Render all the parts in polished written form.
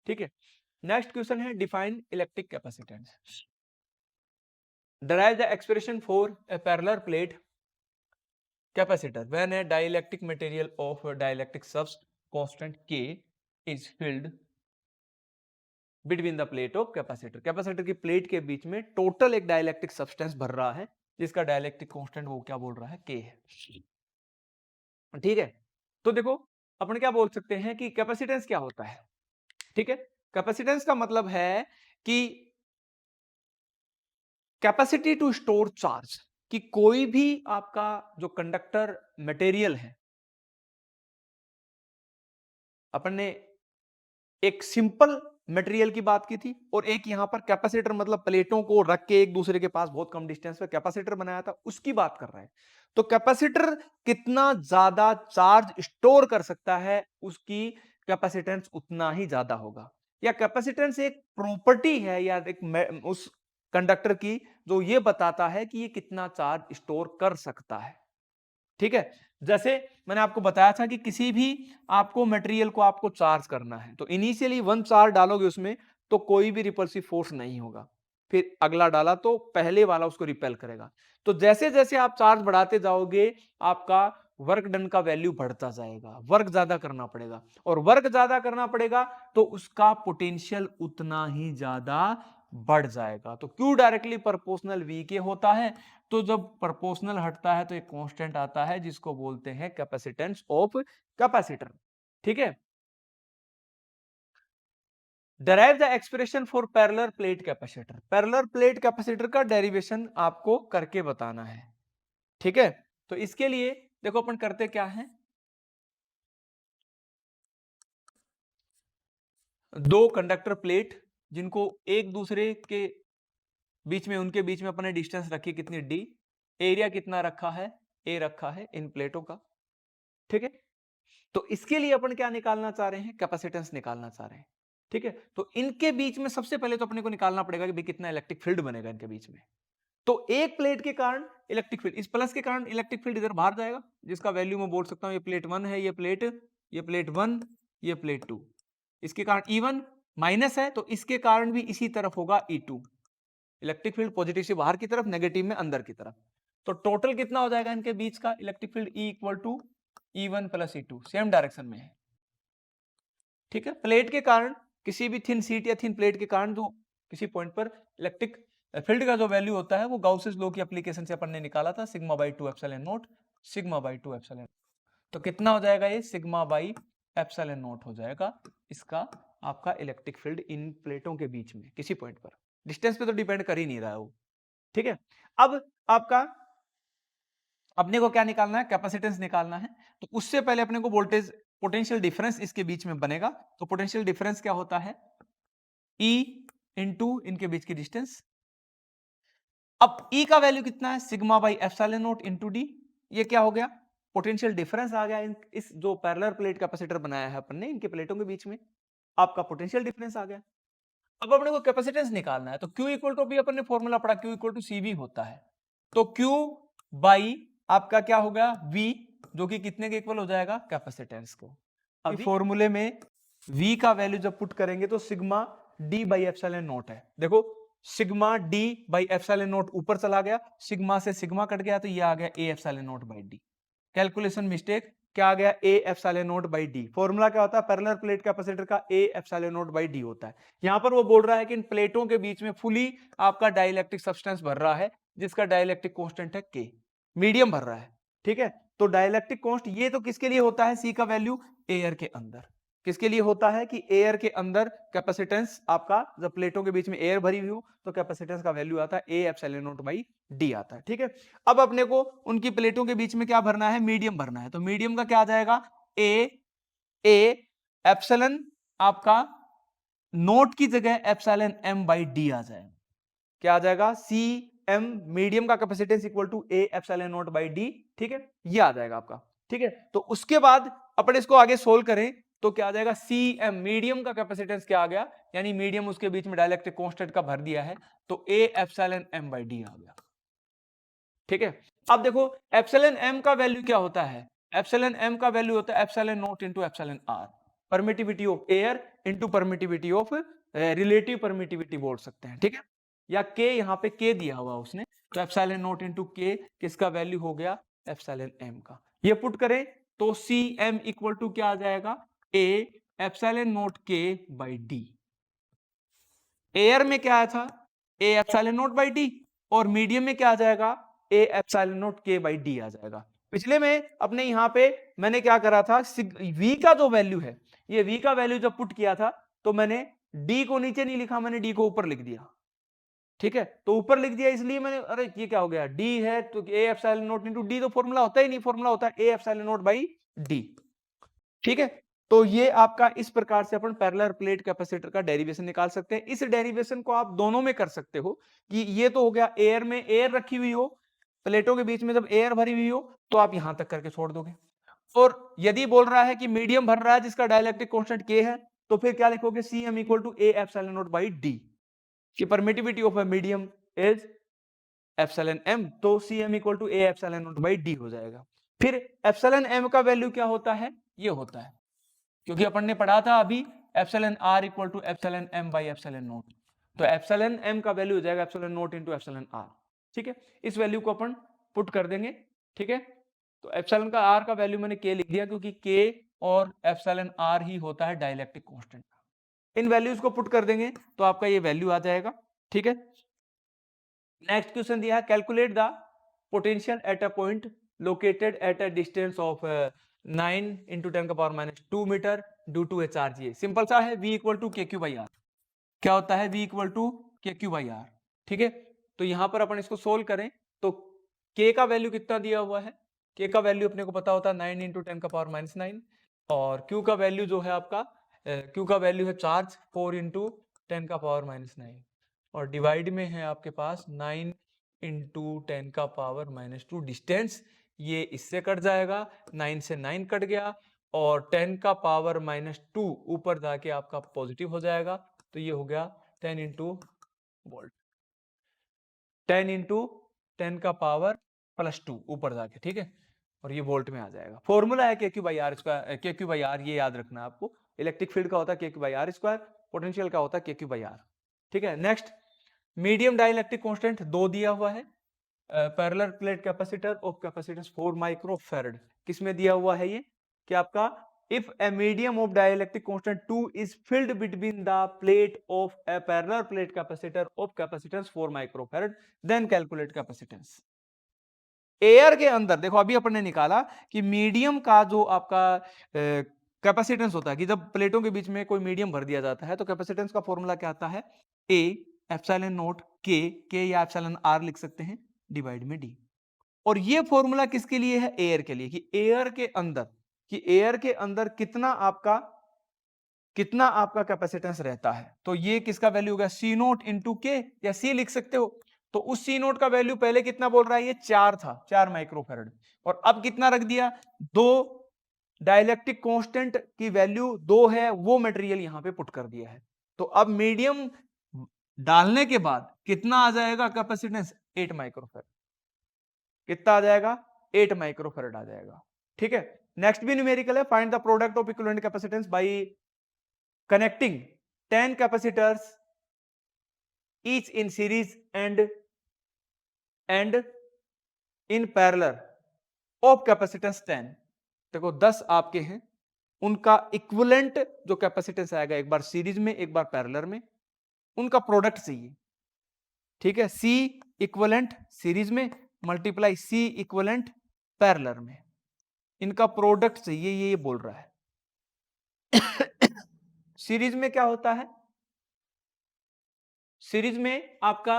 ठीक है। Next question है define electric capacitance. Derive the expression for a parallel plate capacitor when a dielectric material of a dielectric substance constant K is filled between the plate of capacitor. Capacitor की plate के बीच में total एक dielectric substance भर रहा है जिसका dielectric constant वो क्या बोल रहा है, K है। ठीक है। तो देखो अपन क्या बोल सकते हैं कि कैपेसिटेंस क्या होता है। ठीक है। कैपेसिटेंस का मतलब है कि कैपेसिटी टू स्टोर चार्ज, कि कोई भी आपका जो कंडक्टर मटेरियल है, अपन ने एक सिंपल मटेरियल की बात की थी और एक यहां पर कैपेसिटर मतलब प्लेटों को रख के एक दूसरे के पास बहुत कम डिस्टेंस पे कैपेसिटर बनाया था, उसकी बात कर रहे हैं। तो कैपेसिटर कितना ज्यादा चार्ज स्टोर कर सकता है उसकी कैपेसिटेंस उतना ही ज्यादा होगा। या कैपेसिटेंस एक प्रॉपर्टी है या एक उस कंडक्टर की जो ये बताता है कि ये कितना चार्ज स्टोर कर सकता है। ठीक है। जैसे मैंने आपको बताया था कि किसी भी आपको मटेरियल को आपको चार्ज करना है तो इनिशियली 1 चार्ज डालोगे उसमें तो कोई भी रिपल्सिव फोर्स नहीं होगा, फिर अगला डाला तो पहले वाला उसको रिपेल करेगा। तो जैसे जैसे आप चार्ज बढ़ाते जाओगे आपका वर्क डन का वैल्यू बढ़ता जाएगा, वर्क ज्यादा करना पड़ेगा और वर्क ज्यादा करना पड़ेगा तो उसका पोटेंशियल उतना ही ज्यादा बढ़ जाएगा। तो क्यू डायरेक्टली प्रोपोर्शनल वी के होता है। तो जब प्रोपोर्शनल हटता है तो एक कांस्टेंट आता है जिसको बोलते हैं कैपेसिटेंस ऑफ कैपेसिटर। ठीक है। Derive the expression for parallel plate capacitor. Parallel plate capacitor का डेरिवेशन आपको करके बताना है। ठीक है। तो इसके लिए देखो अपन करते क्या है, दो कंडक्टर प्लेट जिनको एक दूसरे के बीच में उनके बीच में अपने डिस्टेंस रखी कितनी डी, एरिया कितना रखा है, ए रखा है इन प्लेटों का। ठीक है। तो इसके लिए अपन क्या निकालना चाह रहे हैं, कैपेसिटेंस निकालना चाह रहे हैं। ठीक है। तो इनके बीच में सबसे पहले तो अपने को निकालना पड़ेगा कि भाई कितना इलेक्ट्रिक फील्ड बनेगा इनके बीच में। तो एक प्लेट के कारण इलेक्ट्रिक फील्ड, इस प्लस के कारण इलेक्ट्रिक फील्ड इधर बाहर जाएगा जिसका वैल्यू मैं बोल सकता हूं ये प्लेट 1 है, ये प्लेट 1, ये प्लेट 2। इसके कारण E1 माइनस है तो इसके कारण भी इसी तरफ होगा E2। इलेक्ट्रिक फील्ड पॉजिटिव से बाहर की तरफ, नेगेटिव में अंदर की तरफ। तो टोटल कितना हो जाएगा इनके बीच का electric field E equal to E1 plus E2, same direction में है। ठीक है। प्लेट के कारण किसी भी थिन सीट या थिन प्लेट के कारण जो किसी पॉइंट पर इलेक्ट्रिक फील्ड का जो वैल्यू होता है वो गाउसेस लॉ की एप्लीकेशन से अपन ने निकाला था, sigma by 2 epsilon not, sigma by 2 epsilon. तो कितना हो जाएगा ये, सिग्मा बाई एप्सिलॉन नॉट हो जाएगा इसका आपका इलेक्ट्रिक फील्ड इन प्लेटों के बीच में किसी पॉइंट पर। डिस्टेंस पे तो डिपेंड कर ही नहीं रहा है वो। ठीक है। अब आपका अपने को क्या निकालना है, कैपेसिटेंस निकालना है। तो उससे पहले अपने को वोल्टेज पोटेंशियल डिफरेंस इसके बीच में बनेगा। तो पोटेंशियल डिफरेंस क्या होता है, E इंटू इनके बीच की डिस्टेंस। अब E का वैल्यू कितना है, sigma by epsilon not into D. ये क्या हो गया, पोटेंशियल डिफरेंस आ गया इस जो पैरेलल प्लेट कैपेसिटर बनाया है अपन ने इनके प्लेटों के बीच में, आपका पोटेंशियल डिफरेंस आ गया। अब अपने को कैपेसिटेंस निकालना है तो Q इक्वल टू भी अपन ने फॉर्मूला पढ़ा, Q इक्वल टू CV होता है। तो Q बाई आपका क्या होगा V, जो कि कितने के इक्वल हो जाएगा, कैपेसिटेंस को। अभी फॉर्मूले में V का वैल्यू जब पुट करेंगे तो sigma D by epsilon not है। देखो sigma D by epsilon naught ऊपर चला गया, सिग्मा से सिग्मा कट गया तो ये आ गया A epsilon naught by D। Calculation mistake, क्या आ गया, A epsilon naught by D. Formula क्या होता है पैरेलल प्लेट कैपेसिटर का, A epsilon naught by D होता है। यहां पर वो बोल रहा है कि इन प्लेटों के बीच में फुली आपका डाइलेक्ट्रिक सब्सटेंस भर रहा है जिसका डाइलेक्ट्रिक कांस्टेंट है K, मीडियम भर रहा है। ठीक है। तो डाइलेक्ट्रिक कांस्टेंट ये तो किसके लिए होता है, C का वैल्यू एयर के अंदर। किसके लिए होता है कि एयर के अंदर कैपेसिटेंस आपका जब प्लेटों के बीच में एयर भरी हुई हो तो कैपेसिटेंस का वैल्यू आता है A epsilon naught by D आता है। ठीक है। अब अपने को उनकी प्लेटों के बीच में क्या भरना है, मीडियम भरना है। तो मीडियम का क्या आ जाएगा, ए एप्सिलॉन आपका नोट की जगह एप्सिलॉन m बाई डी आ जाएगा। क्या आ जाएगा, सी एम मीडियम का capacitance equal to A epsilon naught by D. ठीक है, ये आ जाएगा आपका। ठीक है। तो उसके बाद अपन इसको आगे सोल्व करें तो क्या आ जाएगा, सी एम मीडियम का कैपेसिटेंस क्या आ गया, यानी मीडियम उसके बीच में डाइलेक्ट्रिक कांस्टेंट का भर दिया है तो A epsilon m by D आ गया। ठीक है। अब देखो एप्सिलॉन m का वैल्यू क्या होता है, एप्सिलॉन m का वैल्यू होता है epsilon naught into epsilon r। Permittivity of air into permittivity of relative permittivity बोल सकते हैं, ठीक है। या के, यहाँ पे के दिया हुआ उसने, तो एप्सिलॉन नॉट इंटू के किसका वैल्यू हो गया, एप्सिलॉन एम का। ये पुट करें तो सी एम इक्वल टू क्या आ जाएगा, ए एप्सिलॉन नॉट के बाई डी। एयर में क्या आया था, ए एप्सिलॉन नॉट बाई डी, और मीडियम में क्या आ जाएगा, ए एप्सिलॉन नॉट के बाई डी आ जाएगा। पिछले में अपने यहाँ पे मैंने क्या करा था, वी का जो वैल्यू है, ये वी का वैल्यू जब पुट किया था तो मैंने डी को नीचे नहीं लिखा, मैंने डी को ऊपर लिख दिया, ठीक है। तो ऊपर लिख दिया इसलिए मैंने, अरे ये क्या हो गया, डी है तो A epsilon naught into D, तो फॉर्मूला होता ही नहीं, फॉर्मूला होता है ए एप्सिलॉन नॉट बाई डी, ठीक है। तो ये आपका इस प्रकार से अपन पैरेलल प्लेट कैपेसिटर का डेरिवेशन निकाल सकते हैं। इस डेरिवेशन को आप दोनों में कर सकते हो कि ये तो हो गया एयर में, एयर रखी हुई हो प्लेटों के बीच में, जब एयर भरी हुई हो तो आप यहां तक करके छोड़ दोगे। और यदि बोल रहा है कि मीडियम भर रहा है जिसका डाइलेक्ट्रिक कांस्टेंट के है, तो फिर क्या लिखोगे, C M equal to A epsilon naught by D, की permittivity of a medium is epsilon M, तो C M equal to A epsilon naught by D हो जाएगा। फिर एप्सिलॉन एम का वैल्यू क्या होता है, ये होता है, क्योंकि अपन ने पढ़ा था अभी epsilon R equal to epsilon M by epsilon naught, तो एप्सिलॉन एम का वैल्यू हो जाएगा epsilon naught into epsilon R, ठीक है। इस वैल्यू को अपन पुट कर देंगे, ठीक है। तो एप्सिलॉन का आर का वैल्यू मैंने के लिख दिया, क्योंकि के और एप्सिलॉन आर ही होता है डाइलेक्ट्रिक कांस्टेंट। इन वैल्यूज को पुट कर देंगे तो आपका ये वैल्यू आ जाएगा, ठीक है। नेक्स्ट क्वेश्चन दिया है, calculate the potential at a point located at a distance of 9 into 10 का power minus 2 metre due to a charge. ये सिंपल सा है, v equal to K Q by R. क्या होता है, v equal to K Q by R, ठीक है। तो यहां पर अपन इसको सोल्व करें तो k का वैल्यू कितना दिया हुआ है, k का वैल्यू अपने को पता होता है 9 इंटू 10 का पावर माइनस 9, और q का वैल्यू जो है आपका, q का वैल्यू है चार्ज 4 इंटू 10 का पावर माइनस 9, और डिवाइड में है आपके पास 9 इंटू 10 का पावर माइनस 2 डिस्टेंस, ये इससे कट जाएगा, 9 से 9 कट गया, और 10 का पावर माइनस 2 ऊपर जाके आपका पॉजिटिव हो जाएगा, तो ये हो गया 10 इंटू वोल्ट, 10 इंटू 10 का पावर प्लस 2 ऊपर जाके, ठीक है, और ये वोल्ट में आ जाएगा। फॉर्मूला है K Q by R square, के क्यू बाई आर, ये याद रखना है आपको। इलेक्ट्रिक फील्ड का होता है K Q by R square, potential का होता है के क्यू बाई आर, ठीक है। नेक्स्ट, मीडियम डाइलेक्ट्रिक कांस्टेंट 2 दिया हुआ है, parallel plate capacitor of capacitance 4 microfarad, किसमें दिया हुआ है ये, कि आपका if a medium of dielectric constant 2 is filled between the plate of a parallel plate capacitor of capacitance 4 microfarad, then calculate capacitance। Air के अंदर देखो, अभी अपन ने निकाला कि मीडियम का जो आपका कैपेसिटेंस होता है, कि जब प्लेटों के बीच में कोई मीडियम भर दिया जाता है तो कैपेसिटेंस का फॉर्मूला क्या आता है, ए एप्सिलॉन नॉट के या एप्सिलॉन आर लिख सकते हैं, डिवाइड में डी। और ये फॉर्मूला किसके लिए है, एयर के लिए, कि एयर के अंदर कितना आपका कैपेसिटेंस रहता है। तो ये किसका वैल्यू होगा, सी नोट इंटू के, या सी लिख सकते हो। तो उस सी नोट का वैल्यू पहले कितना बोल रहा है, ये 4 था, 4 माइक्रोफैराड, और अब कितना रख दिया, 2, डाइलेक्ट्रिक कांस्टेंट की वैल्यू 2 है, वो मटेरियल यहां पे पुट कर दिया है। तो अब मीडियम डालने के बाद कितना आ जाएगा कैपेसिटेंस, 8 माइक्रोफैराड, कितना आ जाएगा, 8 माइक्रोफैराड आ जाएगा, ठीक है। नेक्स्ट भी न्यूमेरिकल है, find the product of equivalent capacitance by connecting 10 capacitors each in series and in parallel of capacitance 10। देखो 10 आपके हैं, उनका इक्विवेलेंट जो कैपेसिटेंस आएगा, एक बार सीरीज में एक बार पैरेलल में, उनका प्रोडक्ट चाहिए, ठीक है। सी इक्विवेलेंट सीरीज में मल्टीप्लाई सी इक्विवेलेंट पैरेलल में, इनका प्रोडक्ट चाहिए, ये बोल रहा है। सीरीज में क्या होता है, सीरीज में आपका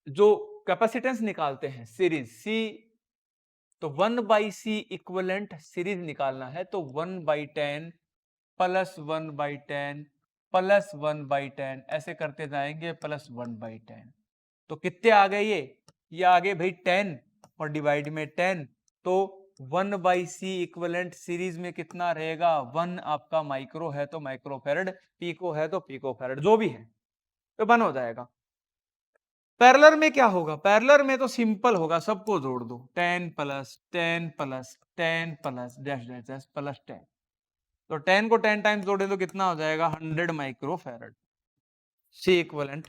जो कैपेसिटेंस निकालते हैं सीरीज सी, तो 1/c इक्विवेलेंट सीरीज निकालना है, तो 1/10 प्लस 1/10 प्लस 1/10 ऐसे करते जाएंगे, प्लस 1/10, तो कितने आ गए, ये आ गए भाई 10 और डिवाइड में 10, तो 1/c इक्विवेलेंट सीरीज में कितना रहेगा, 1 आपका माइक्रो है तो माइक्रोफैराड, पीको है तो पिकोफैराड, जो भी है तो 1 हो जाएगा। पैरेलल में क्या होगा, पैरेलल में तो सिंपल होगा, सबको जोड़ दो, 10 plus 10 plus 10 plus dash dash dash plus 10, तो 10 को 10 टाइम्स जोड़े तो कितना हो जाएगा 100 माइक्रोफैरड सी इक्विवेलेंट।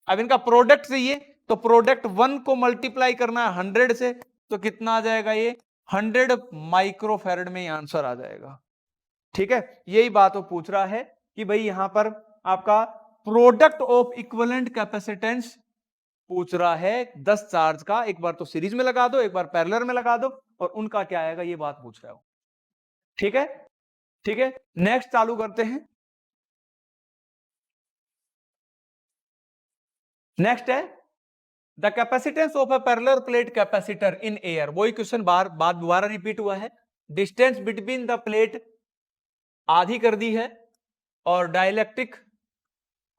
अब इनका प्रोडक्ट चाहिए तो प्रोडक्ट 1 को मल्टीप्लाई करना है 100 से, तो कितना आ जाएगा ये 100 माइक्रोफैरड में आंसर आ जाएगा। ठीक है, यही बात वो पूछ रहा है कि भाई यहां पर आपका प्रोडक्ट ऑफ इक्विवेलेंट कैपेसिटेंस पूछ रहा है 10 चार्ज का, एक बार तो सीरीज में लगा दो, एक बार पैरेलल में लगा दो, और उनका क्या आएगा ये बात पूछ रहा है। ठीक है, ठीक है, नेक्स्ट चालू करते हैं। नेक्स्ट है the capacitance of a parallel plate capacitor in air. वही क्वेश्चन बात दोबारा रिपीट हुआ है। डिस्टेंस बिटवीन द प्लेट आधी कर दी है और डाइलेक्ट्रिक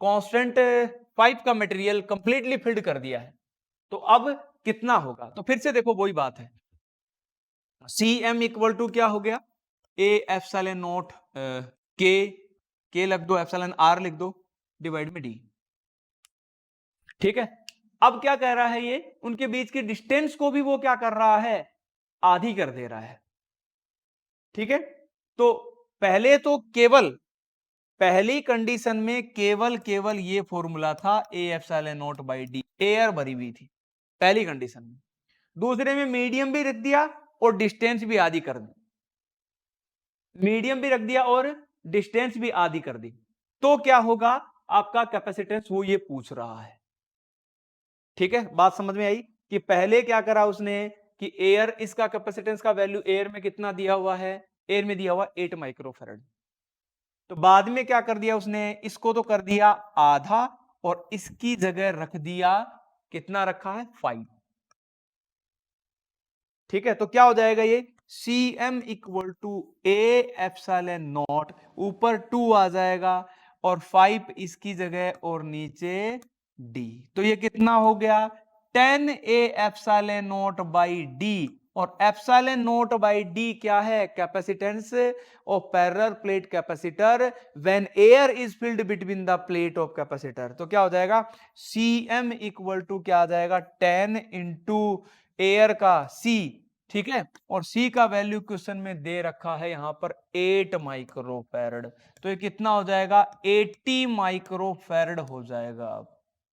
कांस्टेंट पाइप का मटेरियल कंप्लीटली फिल्ड कर दिया है, तो अब कितना होगा? तो फिर से देखो वही बात है, सी एम इक्वल टू क्या हो गया, ए एप्सिलॉन नॉट के लग दो, एप्सिलॉन आर लिख दो, डिवाइड में डी। ठीक है, अब क्या कह रहा है ये, उनके बीच की डिस्टेंस को भी वो क्या कर रहा है, आधी कर दे रहा है। ठीक है, तो पहले तो केवल पहली कंडीशन में केवल ये फॉर्मूला था ए epsilon naught by D, air भरी हुई थी पहली कंडीशन में। दूसरे में मीडियम भी रख दिया और डिस्टेंस भी आधी कर दी, मीडियम भी रख दिया और डिस्टेंस भी आधी कर दी, तो क्या होगा आपका कैपेसिटेंस, वो ये पूछ रहा है। ठीक है, बात समझ में आई कि पहले क्या करा उसने कि एयर, इसका कैपेसिटेंस का वैल्यू एयर में कितना दिया हुआ है, एयर में दिया हुआ 8 माइक्रोफैरड, तो बाद में क्या कर दिया उसने, इसको तो कर दिया आधा और इसकी जगह रख दिया, कितना रखा है 5। ठीक है, तो क्या हो जाएगा ये C M equal to A epsilon naught, ऊपर 2 आ जाएगा और 5 इसकी जगह और नीचे डी, तो ये कितना हो गया 10 ए एप्सिलॉन नॉट बाई डी, और एप्सिलॉन नॉट बाई डी क्या है, capacitance of parallel plate capacitor when air is filled between the plate of capacitor. तो क्या हो जाएगा सी एम इक्वल टू क्या आ जाएगा 10 इंटू एयर का सी, ठीक है, और सी का वैल्यू क्वेश्चन में दे रखा है यहां पर 8 माइक्रोफैरड, तो ये कितना हो जाएगा 80 माइक्रोफैरड हो जाएगा।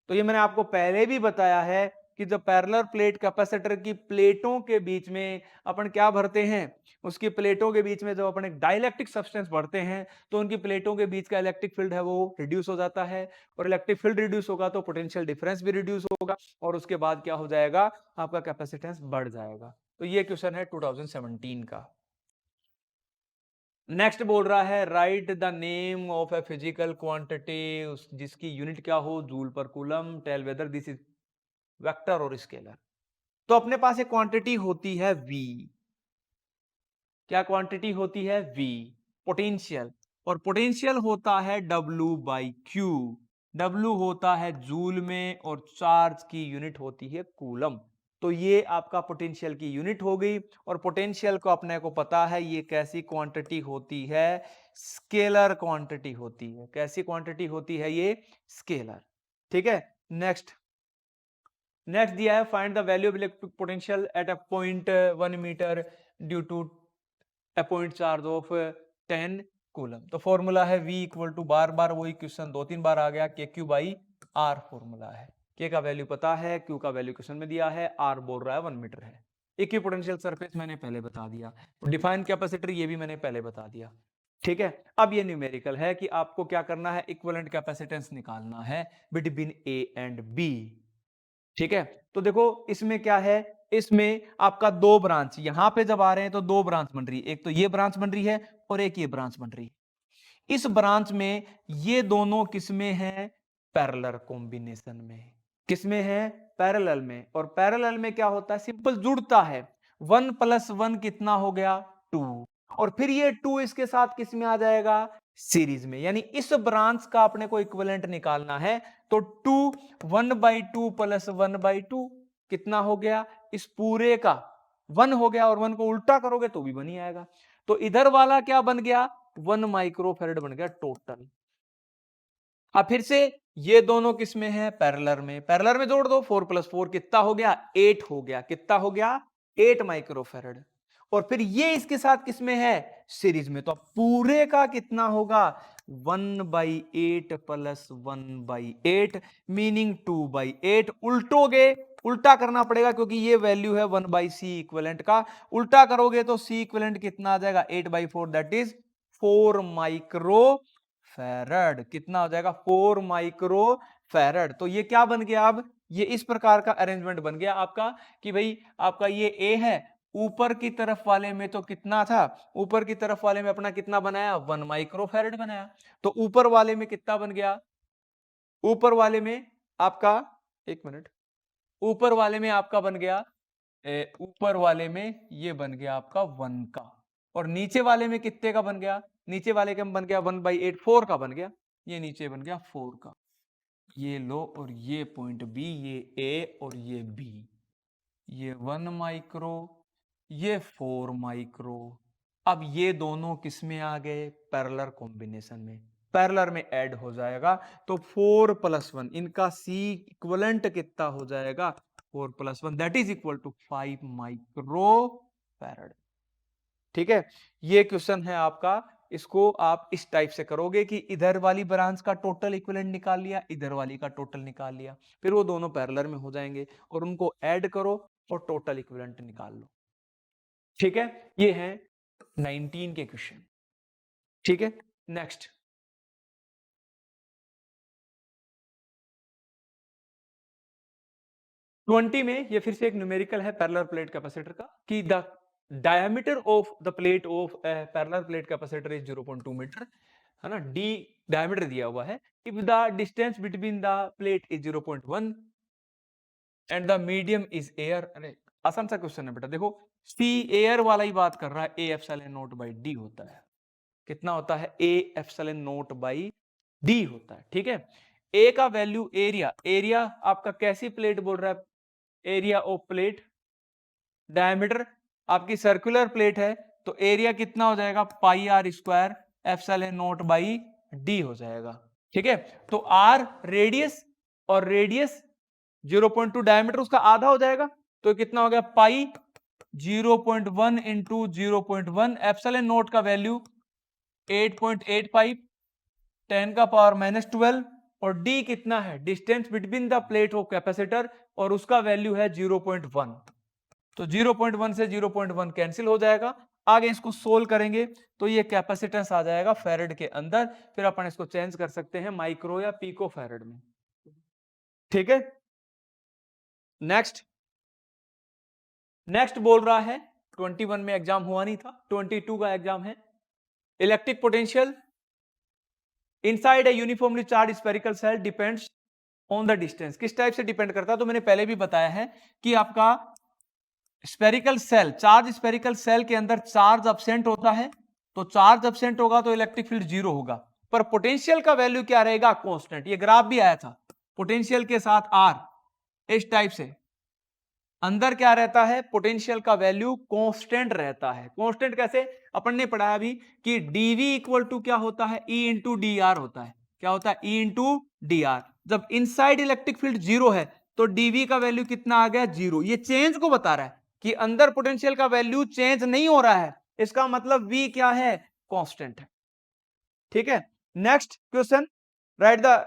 तो ये मैंने आपको पहले भी बताया है कि जब पैरेलल प्लेट कैपेसिटर की प्लेटों के बीच में अपन क्या भरते हैं, उसकी प्लेटों के बीच में जब अपन एक डाइलेक्ट्रिक सब्सटेंस भरते हैं तो उनकी प्लेटों के बीच का इलेक्ट्रिक फील्ड है वो रिड्यूस हो जाता है, और इलेक्ट्रिक फील्ड रिड्यूस होगा तो पोटेंशियल डिफरेंस भी रिड्यूस होगा, और उसके बाद क्या हो जाएगा आपका कैपेसिटेंस बढ़ जाएगा। तो ये क्वेश्चन है 2017 का। नेक्स्ट बोल रहा है write the name of a physical quantity जिसकी यूनिट क्या हो joule per coulomb, tell whether this is vector और स्केलर। तो अपने पास एक क्वांटिटी होती है V, क्या क्वांटिटी होती है V, पोटेंशियल, और पोटेंशियल होता है W बाई क्यू, W होता है जूल में और चार्ज की यूनिट होती है कूलम। तो ये आपका पोटेंशियल की यूनिट हो गई, और पोटेंशियल को अपने को पता है ये कैसी क्वांटिटी होती है, स्केलर क्वांटिटी होती है। कैसी क्वांटिटी होती है ये, स्केलर। ठीक है, नेक्स्ट दिया है find the value of electric potential at a point 1 metre due to a point charge of 10 coulomb. तो फॉर्मूला है V इक्वल टू, बार बार वही क्वेश्चन 2-3 बार आ गया, के क्यू बाई आर फॉर्मूला है। के का वैल्यू पता है, क्यू का वैल्यू क्वेश्चन में दिया है, आर बोल रहा है 1 मीटर है। इक्विपोटेंशियल सरफेस मैंने पहले बता दिया, डिफाइन कैपेसिटर ये भी मैंने पहले बता दिया। ठीक है, अब ये न्यूमेरिकल है कि आपको क्या करना है, इक्विवेलेंट कैपेसिटेंस निकालना है बिटवीन ए एंड बी। ठीक है, तो देखो इसमें क्या है, इसमें आपका दो ब्रांच यहां पे जब आ रहे हैं तो दो ब्रांच बन रही है, एक तो ये ब्रांच बन रही है और एक ये ब्रांच बन रही है। इस ब्रांच में ये दोनों किसमें हैं, पैरेलल कॉम्बिनेशन में। किसमें है, पैरेलल में, और पैरेलल में क्या होता है, सिंपल जुड़ता है, 1 + 1 कितना हो गया 2, और फिर ये 2 इसके साथ किस में आ जाएगा, सीरीज में। यानी इस ब्रांच का अपने को इक्विवेलेंट निकालना है, तो 2 1/2 + 1/2 कितना हो गया, इस पूरे का 1 हो गया, और 1 को उल्टा करोगे तो भी 1 ही आएगा। तो इधर वाला क्या बन गया, 1 माइक्रोफैरड बन गया टोटल। अब फिर से ये दोनों किस में है, पैरेलल में, पैरेलल में जोड़ दो, 4 + 4 कितना हो गया 8 हो गया, कितना हो गया 8 माइक्रोफैरड। और फिर ये इसके साथ किसमें है, सीरीज में। तो अब पूरे का कितना होगा, 1/8 प्लस 1/8 मीनिंग 2/8। उल्टोगे, उल्टा करना पड़ेगा क्योंकि ये वैल्यू है 1/c इक्विवेलेंट का। उल्टा करोगे तो c इक्विवेलेंट कितना आ जाएगा, 8/4 दैट इज 4 माइक्रो फैरड। कितना हो जाएगा, 4 माइक्रो फैरड। तो ये क्या बन गया, अब ये इस प्रकार का अरेंजमेंट बन गया आपका कि भाई आपका ये A है, ऊपर की तरफ वाले में तो कितना था, ऊपर की तरफ वाले में अपना कितना बनाया, 1 माइक्रो फैरड बनाया। तो ऊपर वाले में कितना बन गया, ऊपर वाले में आपका, एक मिनट, ऊपर वाले में आपका बन गया, ऊपर वाले में ये बन गया आपका 1 का, और नीचे वाले में कितने का बन गया, नीचे वाले का बन गया 1/8, 4 का बन गया, ये नीचे बन गया 4 का। ये लो, और ये पॉइंट बी, ये ए और ये बी, ये 1 माइक्रो, ये 4 माइक्रो। अब ये दोनों किस में आ गए, पैरेलल कॉम्बिनेशन में, पैरेलल में ऐड हो जाएगा। तो 4 + 1 इनका सी इक्विवेलेंट कितना हो जाएगा, 4 + 1 that is equal to 5 micro farad. ठीक है, ये क्वेश्चन है आपका। इसको आप इस टाइप से करोगे कि इधर वाली ब्रांच का टोटल इक्विवेलेंट निकाल लिया, इधर वाली का टोटल निकाल लिया, फिर वो दोनों पैरेलल में हो जाएंगे और उनको ऐड करो और टोटल इक्विवेलेंट निकाल लो। ठीक है, ये है 19 के क्वेश्चन। ठीक है, नेक्स्ट 20 में ये फिर से एक न्यूमेरिकल है पैरेलल प्लेट कैपेसिटर का कि the diameter of the plate of parallel plate capacitor is 0.2 metre, है ना, डी डायमीटर दिया हुआ है। If the distance between the plate is 0.1 and the medium is air. अरे आसान सा क्वेश्चन है बेटा, देखो सी एयर वाला ही बात कर रहा है, ए एप्सिलॉन नॉट बाई डी होता है, कितना होता है, ए एप्सिलॉन नॉट बाई डी होता है। ठीक है, ए का वैल्यू एरिया, एरिया आपका कैसी प्लेट बोल रहा है, एरिया ऑफ प्लेट, डायमीटर आपकी सर्कुलर प्लेट है तो एरिया कितना हो जाएगा, πr² epsilon naught by D हो जाएगा। ठीक है, तो आर रेडियस और रेडियस 0.2 डायमीटर उसका आधा हो जाएगा, तो कितना हो गया, पाई 0.1 इंटू 0.1 एप्सिलॉन नॉट का वैल्यू 8.85 10⁻⁻12 और d कितना है, distance between the plate of capacitor, और उसका वैल्यू है 0.1। तो 0.1 से 0.1 कैंसिल हो जाएगा। आगे इसको सोल्व करेंगे तो ये कैपेसिटेंस आ जाएगा फैरेड के अंदर, फिर अपन इसको चेंज कर सकते हैं माइक्रो या पीको फैरेड में। ठीक है, नेक्स्ट नेक्स्ट बोल रहा है 21 में एग्जाम हुआ नहीं था, 22 का एग्जाम है। Electric potential inside a uniformly charge spherical shell depends on the distance. किस टाइप से डिपेंड करता है, तो मैंने पहले भी बताया है कि आपका spherical shell, charge spherical shell के अंदर चार्ज एब्सेंट होता है, तो चार्ज एब्सेंट होगा तो इलेक्ट्रिक फील्ड जीरो होगा, पर पोटेंशियल का वैल्यू क्या रहेगा, कांस्टेंट। ये ग्राफ भी आया था, पोटेंशियल के साथ आर इस टाइप से, अंदर क्या रहता है, पोटेंशियल का वैल्यू कांस्टेंट रहता है। कांस्टेंट कैसे, अपन ने पढ़ा अभी कि dv इक्वल टू क्या होता है, E इंटू डी आर होता है। क्या होता है, E इंटू डी आर। जब इनसाइड इलेक्ट्रिक फील्ड जीरो है तो dv का वैल्यू कितना आ गया, जीरो। ये चेंज को बता रहा है कि अंदर पोटेंशियल का वैल्यू चेंज नहीं हो रहा है, इसका मतलब v क्या है, कांस्टेंट है। ठीक है, next question, right the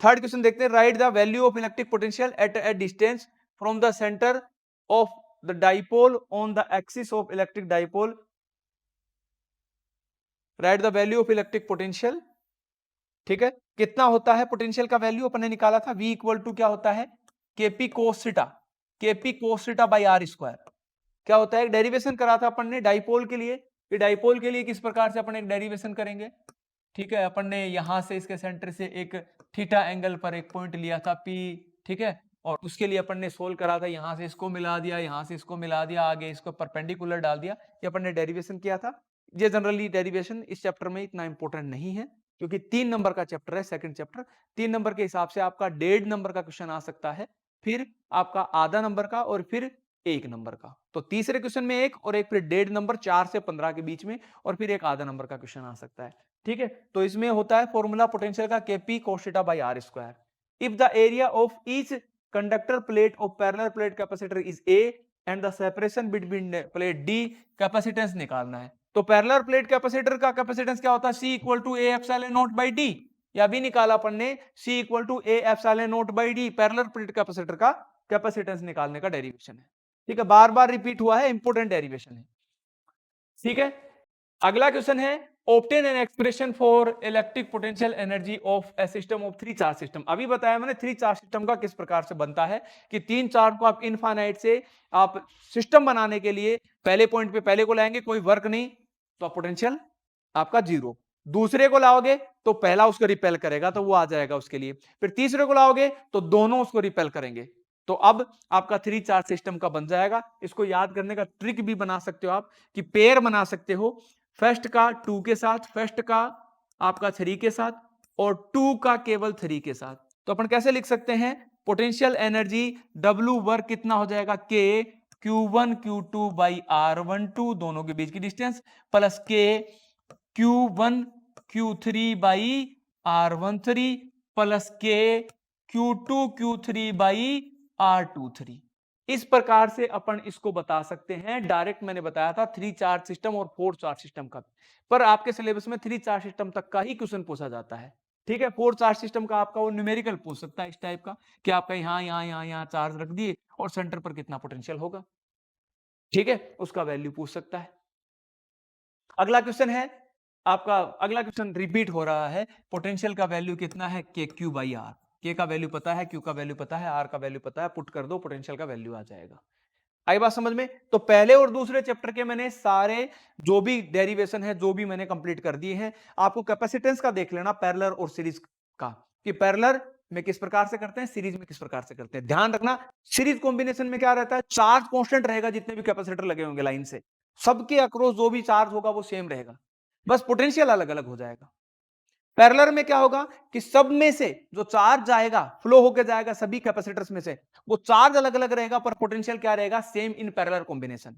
third question देखते हैं, right the value of electric potential eight A distance from the centre of the dipole on the axis of electric dipole. Write the value of electric potential. ठीक है, कितना होता है potential का value, अपन ने निकाला था v इक्वल टू क्या होता है, kp cos theta, kp cos theta by r square. क्या होता है, डेरिवेशन करा था अपन ने डाइपोल के लिए, कि डाइपोल के लिए किस प्रकार से अपन एक डेरिवेशन करेंगे। ठीक है, अपन ने यहां से इसके सेंटर से एक थीटा एंगल पर एक पॉइंट लिया था p, ठीक है, और उसके लिए अपन ने सोल्व करा था, यहां से इसको मिला दिया, यहां से इसको मिला दिया, आगे इसको परपेंडिकुलर डाल दिया, ये अपन ने डेरिवेशन किया था। ये जनरली डेरिवेशन इस चैप्टर में इतना इंपॉर्टेंट नहीं है क्योंकि 3 नंबर का चैप्टर है, सेकंड चैप्टर। 3 नंबर के हिसाब से आपका 1.5 नंबर का क्वेश्चन आ सकता है, फिर आपका आधा नंबर का, और फिर 1 नंबर का। तो तीसरे क्वेश्चन में 1 और एक फिर 1.5 नंबर, 4 से 15 के बीच में, और फिर एक आधा नंबर का क्वेश्चन आ सकता है। ठीक है, तो इसमें होता है फॉर्मूला पोटेंशियल का kp cos theta by r square. If the area of each conductor plate of parallel plate capacitor is A and the separation between plate D capacitance निकालना है। तो पैरेलल प्लेट कैपेसिटर का capacitance क्या होता है? C equal to A epsilon naught by D, या भी निकाला अपन ने C equal to A epsilon naught by D, parallel plate capacitor का कैपेसिटेंस निकालने का डेरिवेशन है। ठीक है, बार बार रिपीट हुआ है, इंपोर्टेंट डेरिवेशन है। ठीक है, अगला क्वेश्चन है obtain an expression for electric potential energy of A system of three charge system. अभी बताया मैंने थ्री चार्ज सिस्टम का किस प्रकार से बनता है कि तीन चार्ज को आप इनफाइनाइट से आप सिस्टम बनाने के लिए पहले पॉइंट पे पहले को लाएंगे, कोई वर्क नहीं तो पोटेंशियल आपका जीरो, दूसरे को लाओगे तो पहला उसको रिपेल करेगा तो वो आ जाएगा उसके लिए, फिर तीसरे को लाओगे तो दोनों उसको रिपेल करेंगे। तो अब आपका थ्री चार्ज सिस्टम का बन जाएगा। इसको याद करने का ट्रिक भी बना सकते हो आप कि पेयर बना सकते हो, फर्स्ट का 2 के साथ, फर्स्ट का आपका 3 के साथ और 2 का केवल 3 के साथ। तो अपन कैसे लिख सकते हैं? पोटेंशियल एनर्जी W वर्क कितना हो जाएगा? K Q1 Q2 by R12 दोनों के बीच की distance plus K Q1 Q3 by R13 plus K Q2 Q3 by R23। इस प्रकार से अपन इसको बता सकते हैं। डायरेक्ट मैंने बताया था थ्री चार्ज सिस्टम और फोर चार्ज सिस्टम का, पर आपके सिलेबस में थ्री चार्ज सिस्टम तक का ही क्वेश्चन पूछा जाता है। ठीक है, फोर चार्ज सिस्टम का आपका वो न्यूमेरिकल पूछ सकता है इस टाइप का कि आपका यहाँ यहाँ यहाँ यहाँ चार्ज रख दिए और सेंटर पर कितना पोटेंशियल होगा। ठीक है, उसका वैल्यू पूछ सकता है। अगला क्वेश्चन है आपका, अगला क्वेश्चन रिपीट हो रहा है, पोटेंशियल का वैल्यू कितना है? K Q by are. के का वैल्यू पता है, क्यू का वैल्यू पता है, आर का वैल्यू पता है, पुट कर दो पोटेंशियल का वैल्यू आ जाएगा। आई बात समझ में? तो पहले और दूसरे चैप्टर के मैंने सारे जो भी डेरिवेशन है जो भी मैंने कंप्लीट कर दिए हैं। आपको कैपेसिटेंस का देख लेना पैरेलल और सीरीज का, कि पैरेलल में किस प्रकार से करते हैं, सीरीज में किस प्रकार से करते हैं। ध्यान रखना सीरीज कॉम्बिनेशन में क्या रहता है, चार्ज कांस्टेंट रहेगा, जितने भी कैपेसिटर लगे होंगे लाइन से सबके अक्रॉस जो भी चार्ज होगा वो सेम रहेगा, बस पोटेंशियल अलग अलग हो जाएगा। पैरेलल में क्या होगा कि सब में से जो चार्ज जाएगा फ्लो होकर जाएगा सभी कैपेसिटर्स में से, वो चार्ज अलग अलग रहेगा पर पोटेंशियल क्या रहेगा? Same in parallel combination.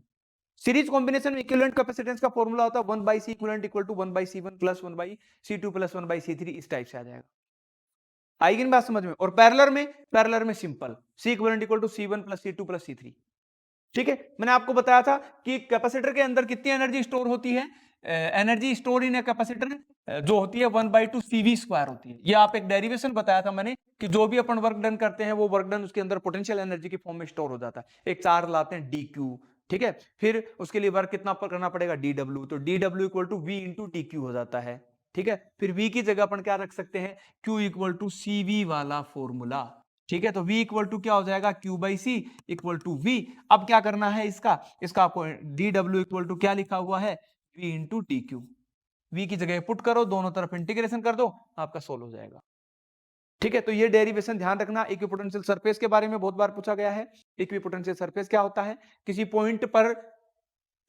Series combination में इक्विवेलेंट कैपेसिटेंस का फॉर्मूला होता है 1 by C equivalent equal to 1 by C1 plus 1 by C2 plus 1 by C3, इस टाइप से आ जाएगा। आएगी ना बात समझ में? और पैरेलल में simple C equivalent equal to C1 plus C2 plus C3। ठीक है, मैंने आपको बताया था कि कैपेसिटर के अंदर कितनी एनर्जी स्टोर होती है। Energy store in a capacitor जो होती है 1/2 CV स्क्वायर होती है। ये आप एक डेरिवेशन बताया था मैंने कि जो भी अपन वर्क डन करते हैं वो वर्क डन उसके अंदर पोटेंशियल एनर्जी की फॉर्म में स्टोर हो जाता है। एक चार्ज लाते हैं DQ, ठीक है, फिर उसके लिए वर्क कितना करना पड़ेगा? DW, तो DW equal to V into TQ हो जाता है। ठीक है, फिर V की जगह अपन क्या रख सकते हैं? Q इक्वल टू CV वाला फॉर्मूला। ठीक है, तो V इक्वल टू क्या हो जाएगा? Q by C equal to V। अब क्या करना है इसका आपको DW इक्वल टू क्या लिखा हुआ है? V into TQ। V की जगह पुट करो, दोनों तरफ इंटीग्रेशन कर दो, आपका सोल्व हो जाएगा। ठीक है, तो ये डेरिवेशन ध्यान रखना। इक्विपोटेंशियल सरफेस के बारे में बहुत बार पूछा गया है। इक्विपोटेंशियल सरफेस क्या होता है? किसी पॉइंट पर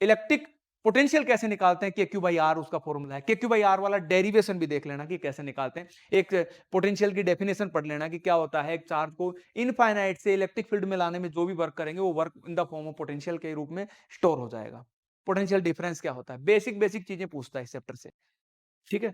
इलेक्ट्रिक पोटेंशियल कैसे निकालते हैं? के क्यू बाई आर उसका फॉर्मूला है। के क्यू बाई आर वाला डेरिवेशन भी देख लेना कि कैसे निकालते हैं। एक पोटेंशियल की डेफिनेशन पढ़ लेना कि क्या होता है। एक चार्ज को इनफाइनाइट से इलेक्ट्रिक फील्ड में लाने में जो भी वर्क करेंगे वो work in the form of potential के रूप में स्टोर हो जाएगा। पोटेंशियल डिफरेंस क्या होता है, बेसिक बेसिक चीजें पूछता है इस चैप्टर से। ठीक है,